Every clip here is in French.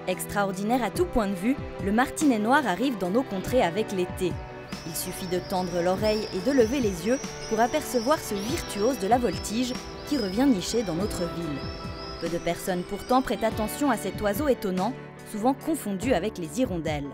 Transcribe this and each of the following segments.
Extraordinaire à tout point de vue, le martinet noir arrive dans nos contrées avec l'été. Il suffit de tendre l'oreille et de lever les yeux pour apercevoir ce virtuose de la voltige qui revient nicher dans notre ville. Peu de personnes pourtant prêtent attention à cet oiseau étonnant, souvent confondu avec les hirondelles.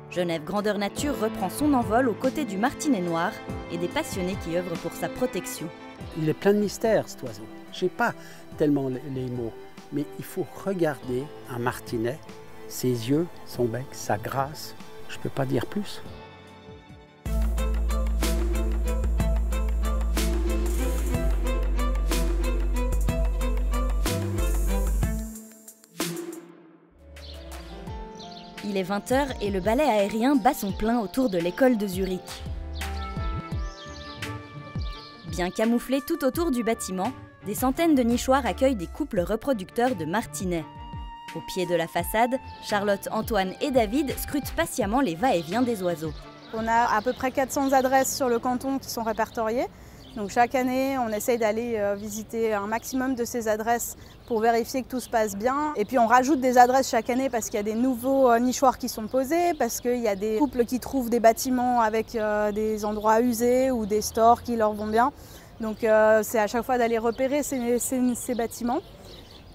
Genève Grandeur Nature reprend son envol aux côtés du martinet noir et des passionnés qui œuvrent pour sa protection. Il est plein de mystères, cet oiseau. Je n'ai pas tellement les mots, mais il faut regarder un martinet, ses yeux, son bec, sa grâce. Je ne peux pas dire plus. Il est 20 h et le ballet aérien bat son plein autour de l'école de Zurich. Bien camouflés tout autour du bâtiment, des centaines de nichoirs accueillent des couples reproducteurs de martinets. Au pied de la façade, Charlotte, Antoine et David scrutent patiemment les va-et-vient des oiseaux. On a à peu près 400 adresses sur le canton qui sont répertoriées. Donc chaque année, on essaye d'aller visiter un maximum de ces adresses pour vérifier que tout se passe bien. Et puis on rajoute des adresses chaque année parce qu'il y a des nouveaux nichoirs qui sont posés, parce qu'il y a des couples qui trouvent des bâtiments avec des endroits usés ou des stores qui leur vont bien. Donc c'est à chaque fois d'aller repérer ces bâtiments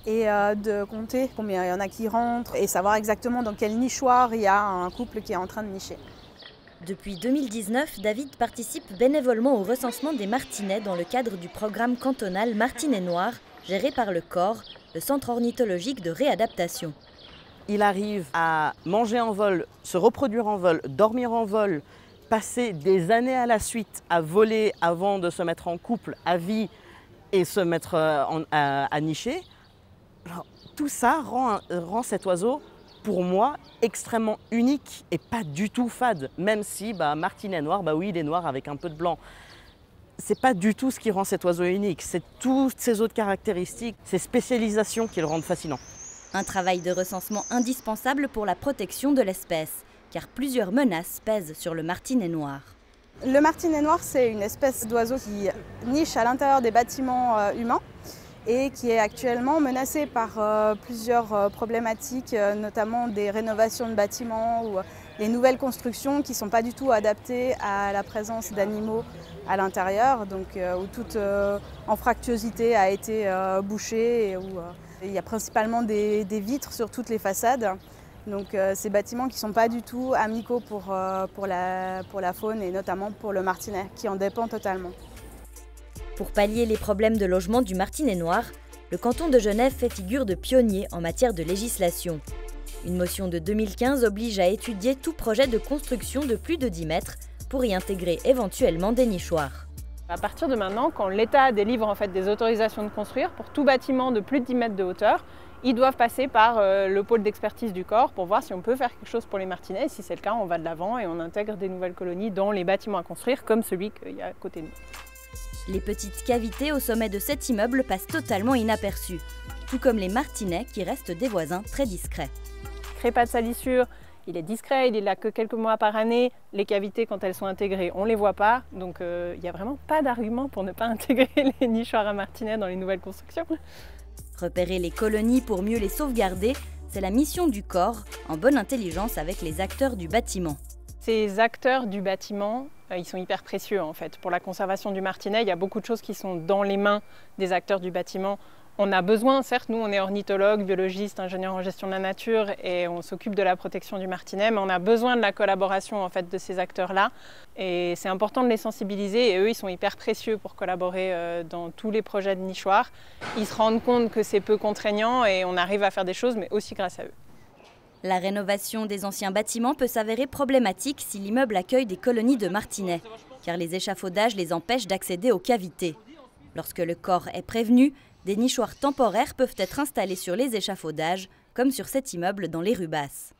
et de compter combien il y en a qui rentrent et savoir exactement dans quel nichoir il y a un couple qui est en train de nicher. Depuis 2019, David participe bénévolement au recensement des martinets dans le cadre du programme cantonal Martinet Noir, géré par le COR, le Centre ornithologique de réadaptation. Il arrive à manger en vol, se reproduire en vol, dormir en vol, passer des années à la suite à voler avant de se mettre en couple à vie et se mettre à nicher. Alors, tout ça rend cet oiseau, pour moi, extrêmement unique et pas du tout fade. Même si martinet noir, oui, il est noir avec un peu de blanc. C'est pas du tout ce qui rend cet oiseau unique. C'est toutes ces autres caractéristiques, ces spécialisations qui le rendent fascinant. Un travail de recensement indispensable pour la protection de l'espèce, car plusieurs menaces pèsent sur le martinet noir. Le martinet noir, c'est une espèce d'oiseau qui niche à l'intérieur des bâtiments humains et qui est actuellement menacé par plusieurs problématiques, notamment des rénovations de bâtiments ou des nouvelles constructions qui ne sont pas du tout adaptées à la présence d'animaux à l'intérieur, donc où toute anfractuosité a été bouchée et où il y a principalement des vitres sur toutes les façades. Donc ces bâtiments qui ne sont pas du tout amicaux pour la faune et notamment pour le martinet qui en dépend totalement. Pour pallier les problèmes de logement du martinet noir, le canton de Genève fait figure de pionnier en matière de législation. Une motion de 2015 oblige à étudier tout projet de construction de plus de 10 mètres pour y intégrer éventuellement des nichoirs. À partir de maintenant, quand l'État délivre des autorisations de construire pour tout bâtiment de plus de 10 mètres de hauteur, ils doivent passer par le pôle d'expertise du corps pour voir si on peut faire quelque chose pour les martinets. Et si c'est le cas, on va de l'avant et on intègre des nouvelles colonies dans les bâtiments à construire, comme celui qu'il y a à côté de nous. Les petites cavités au sommet de cet immeuble passent totalement inaperçues, tout comme les martinets qui restent des voisins très discrets. Il ne crée pas de salissure, il est discret, il est là que quelques mois par année. Les cavités, quand elles sont intégrées, on ne les voit pas. Donc il n'y a vraiment pas d'argument pour ne pas intégrer les nichoirs à martinets dans les nouvelles constructions. Repérer les colonies pour mieux les sauvegarder, c'est la mission du corps, en bonne intelligence avec les acteurs du bâtiment. Ces acteurs du bâtiment, ils sont hyper précieux en fait. Pour la conservation du martinet, il y a beaucoup de choses qui sont dans les mains des acteurs du bâtiment. On a besoin, certes, nous on est ornithologues, biologistes, ingénieurs en gestion de la nature et on s'occupe de la protection du martinet, mais on a besoin de la collaboration en fait de ces acteurs-là. Et c'est important de les sensibiliser et eux ils sont hyper précieux pour collaborer dans tous les projets de nichoirs. Ils se rendent compte que c'est peu contraignant et on arrive à faire des choses, mais aussi grâce à eux. La rénovation des anciens bâtiments peut s'avérer problématique si l'immeuble accueille des colonies de martinets, car les échafaudages les empêchent d'accéder aux cavités. Lorsque le corps est prévenu, des nichoirs temporaires peuvent être installés sur les échafaudages, comme sur cet immeuble dans les rues basses.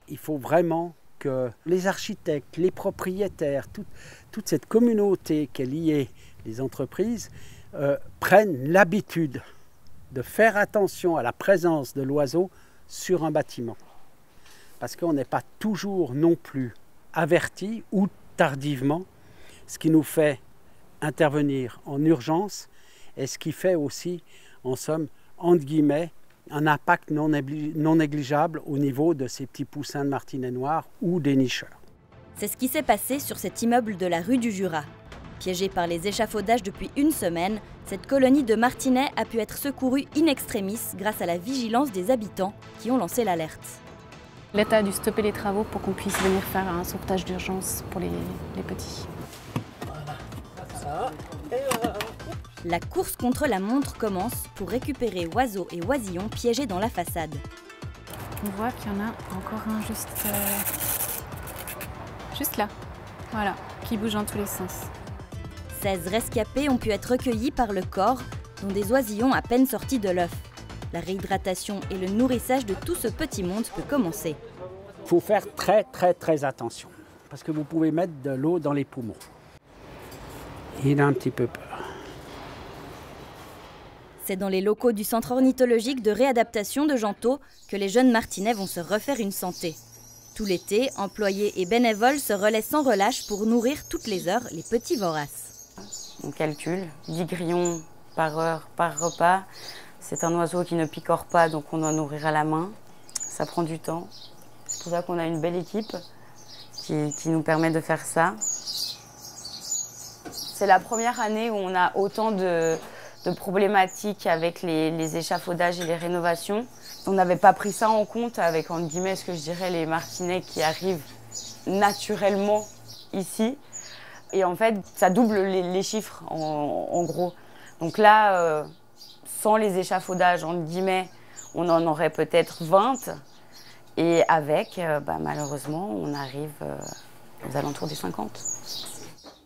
Il faut vraiment que les architectes, les propriétaires, toute cette communauté qui est liée, les entreprises, prennent l'habitude de faire attention à la présence de l'oiseau sur un bâtiment. Parce qu'on n'est pas toujours non plus averti ou tardivement, ce qui nous fait intervenir en urgence et ce qui fait aussi, en somme, entre guillemets, un impact non négligeable au niveau de ces petits poussins de martinets noirs ou des nicheurs. C'est ce qui s'est passé sur cet immeuble de la rue du Jura. Piégée par les échafaudages depuis une semaine, cette colonie de martinets a pu être secourue in extremis grâce à la vigilance des habitants qui ont lancé l'alerte. L'État a dû stopper les travaux pour qu'on puisse venir faire un sauvetage d'urgence pour les petits. La course contre la montre commence pour récupérer oiseaux et oisillons piégés dans la façade. On voit qu'il y en a encore un juste là, voilà, qui bouge dans tous les sens. 16 rescapés ont pu être recueillis par le corps, dont des oisillons à peine sortis de l'œuf. La réhydratation et le nourrissage de tout ce petit monde peut commencer. Il faut faire très attention, parce que vous pouvez mettre de l'eau dans les poumons. Il a un petit peu peur. C'est dans les locaux du centre ornithologique de réadaptation de Gentot que les jeunes martinets vont se refaire une santé. Tout l'été, employés et bénévoles se relaient sans relâche pour nourrir toutes les heures les petits voraces. On calcule 10 grillons par heure, par repas. C'est un oiseau qui ne picore pas, donc on doit nourrir à la main. Ça prend du temps. C'est pour ça qu'on a une belle équipe qui nous permet de faire ça. C'est la première année où on a autant de problématiques avec les échafaudages et les rénovations. On n'avait pas pris ça en compte avec, entre guillemets, ce que je dirais, les martinets qui arrivent naturellement ici. Et en fait, ça double les chiffres, en gros. Donc là, sans les échafaudages, entre guillemets, on en aurait peut-être 20. Et avec, malheureusement, on arrive aux alentours des 50.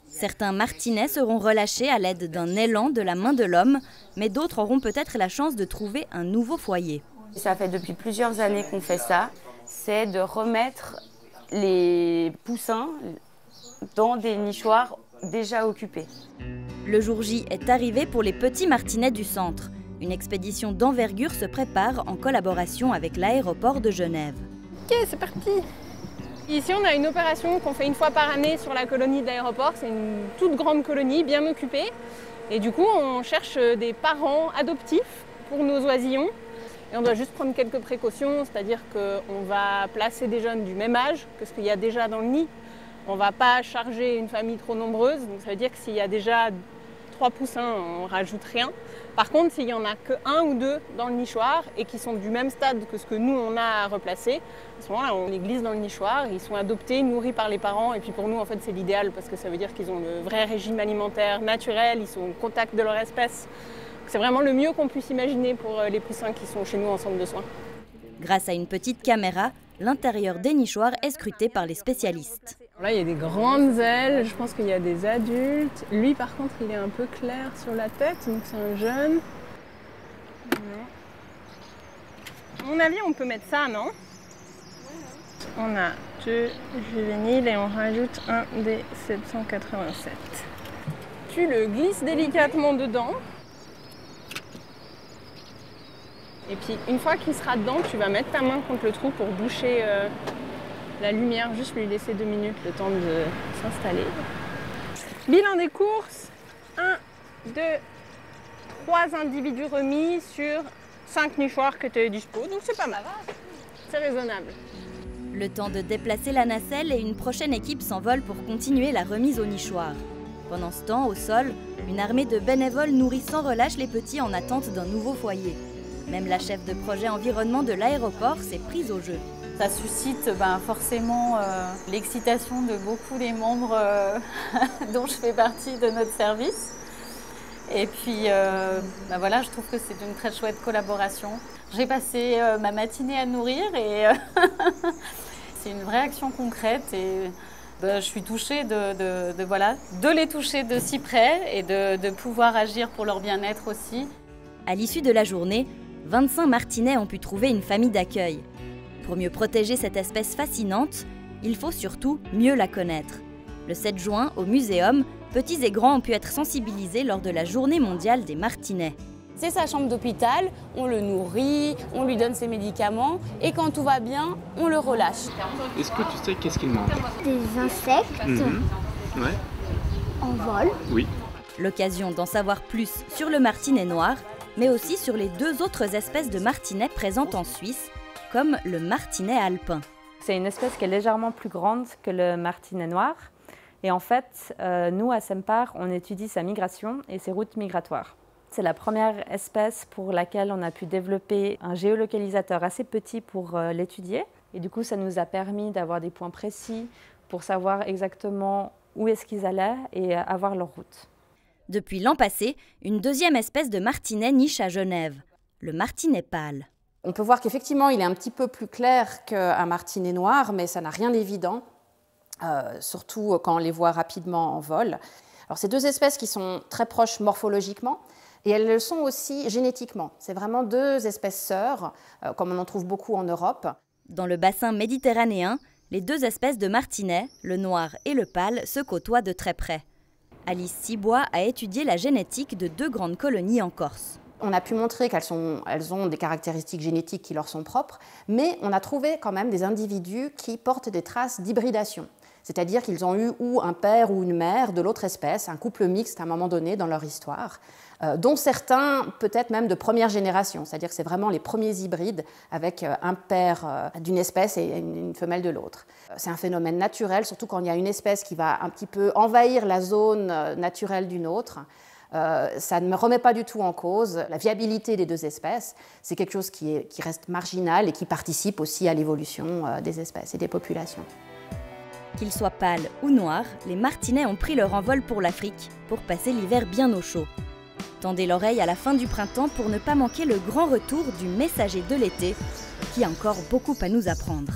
Certains martinets seront relâchés à l'aide d'un élan de la main de l'homme, mais d'autres auront peut-être la chance de trouver un nouveau foyer. Ça fait depuis plusieurs années qu'on fait ça, c'est de remettre les poussins dans des nichoirs déjà occupés. Le jour J est arrivé pour les petits martinets du centre. Une expédition d'envergure se prépare en collaboration avec l'aéroport de Genève. Ok, c'est parti! Ici, on a une opération qu'on fait une fois par année sur la colonie d'aéroport. C'est une toute grande colonie, bien occupée. Et du coup, on cherche des parents adoptifs pour nos oisillons. Et on doit juste prendre quelques précautions, c'est-à-dire qu'on va placer des jeunes du même âge que ce qu'il y a déjà dans le nid. On ne va pas charger une famille trop nombreuse. Donc ça veut dire que s'il y a déjà 3 poussins, on ne rajoute rien. Par contre, s'il n'y en a que 1 ou 2 dans le nichoir et qui sont du même stade que ce que nous, on a à replacer, à ce moment-là, on les glisse dans le nichoir, ils sont adoptés, nourris par les parents. Et puis pour nous, en fait, c'est l'idéal parce que ça veut dire qu'ils ont le vrai régime alimentaire naturel, ils sont au contact de leur espèce. C'est vraiment le mieux qu'on puisse imaginer pour les poussins qui sont chez nous en centre de soins. Grâce à une petite caméra, l'intérieur des nichoirs est scruté par les spécialistes. Là, il y a des grandes ailes, je pense qu'il y a des adultes. Lui, par contre, il est un peu clair sur la tête, donc c'est un jeune. À mon avis, on peut mettre ça, non? On a 2 juvéniles et on rajoute un des 787. Tu le glisses délicatement dedans. Et puis, une fois qu'il sera dedans, tu vas mettre ta main contre le trou pour boucher la lumière, juste lui laisser 2 minutes le temps de s'installer. Bilan des courses, 1, 2, 3 individus remis sur 5 nichoirs que tu as dispo, donc c'est pas mal, c'est raisonnable. Le temps de déplacer la nacelle et une prochaine équipe s'envole pour continuer la remise au nichoir. Pendant ce temps, au sol, une armée de bénévoles nourrit sans relâche les petits en attente d'un nouveau foyer. Même la chef de projet environnement de l'aéroport s'est prise au jeu. Ça suscite forcément l'excitation de beaucoup des membres dont je fais partie de notre service. Et puis voilà, je trouve que c'est une très chouette collaboration. J'ai passé ma matinée à nourrir et c'est une vraie action concrète. Et je suis touchée de les toucher de si près et de pouvoir agir pour leur bien-être aussi. À l'issue de la journée, 25 martinets ont pu trouver une famille d'accueil. Pour mieux protéger cette espèce fascinante, il faut surtout mieux la connaître. Le 7 juin, au Muséum, petits et grands ont pu être sensibilisés lors de la Journée mondiale des martinets. C'est sa chambre d'hôpital, on le nourrit, on lui donne ses médicaments et quand tout va bien, on le relâche. Est-ce que tu sais qu'est-ce qu'il mange? Des insectes. Ouais. En vol. Oui. L'occasion d'en savoir plus sur le martinet noir mais aussi sur les 2 autres espèces de martinets présentes en Suisse, comme le martinet alpin. C'est une espèce qui est légèrement plus grande que le martinet noir. Et en fait, nous, à Sempar, on étudie sa migration et ses routes migratoires. C'est la première espèce pour laquelle on a pu développer un géolocalisateur assez petit pour l'étudier. Et du coup, ça nous a permis d'avoir des points précis pour savoir exactement où est-ce qu'ils allaient et avoir leur route. Depuis l'an passé, une 2e espèce de martinet niche à Genève, le martinet pâle. On peut voir qu'effectivement, il est un petit peu plus clair qu'un martinet noir, mais ça n'a rien d'évident, surtout quand on les voit rapidement en vol. Alors, ces 2 espèces qui sont très proches morphologiquement, et elles le sont aussi génétiquement. C'est vraiment 2 espèces sœurs, comme on en trouve beaucoup en Europe. Dans le bassin méditerranéen, les 2 espèces de martinets, le noir et le pâle, se côtoient de très près. Alice Cibois a étudié la génétique de 2 grandes colonies en Corse. On a pu montrer qu'elles ont des caractéristiques génétiques qui leur sont propres, mais on a trouvé quand même des individus qui portent des traces d'hybridation. C'est-à-dire qu'ils ont eu ou un père ou une mère de l'autre espèce, un couple mixte à un moment donné dans leur histoire, dont certains peut-être même de première génération, c'est-à-dire que c'est vraiment les premiers hybrides avec un père d'une espèce et une femelle de l'autre. C'est un phénomène naturel, surtout quand il y a une espèce qui va un petit peu envahir la zone naturelle d'une autre. Ça ne me remet pas du tout en cause la viabilité des 2 espèces. C'est quelque chose qui reste marginal et qui participe aussi à l'évolution des espèces et des populations. Qu'ils soient pâles ou noirs, les martinets ont pris leur envol pour l'Afrique, pour passer l'hiver bien au chaud. Tendez l'oreille à la fin du printemps pour ne pas manquer le grand retour du messager de l'été, qui a encore beaucoup à nous apprendre.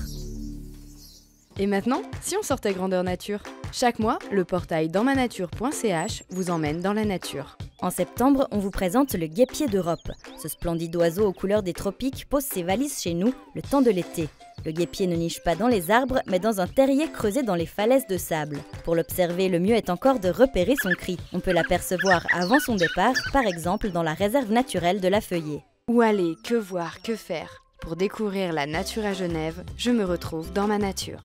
Et maintenant, si on sortait grandeur nature? Chaque mois, le portail dansmanature.ch vous emmène dans la nature. En septembre, on vous présente le guêpier d'Europe. Ce splendide oiseau aux couleurs des tropiques pose ses valises chez nous le temps de l'été. Le guêpier ne niche pas dans les arbres, mais dans un terrier creusé dans les falaises de sable. Pour l'observer, le mieux est encore de repérer son cri. On peut l'apercevoir avant son départ, par exemple dans la réserve naturelle de la Feuillée. Où aller, que voir, que faire? Pour découvrir la nature à Genève, je me retrouve dans ma nature.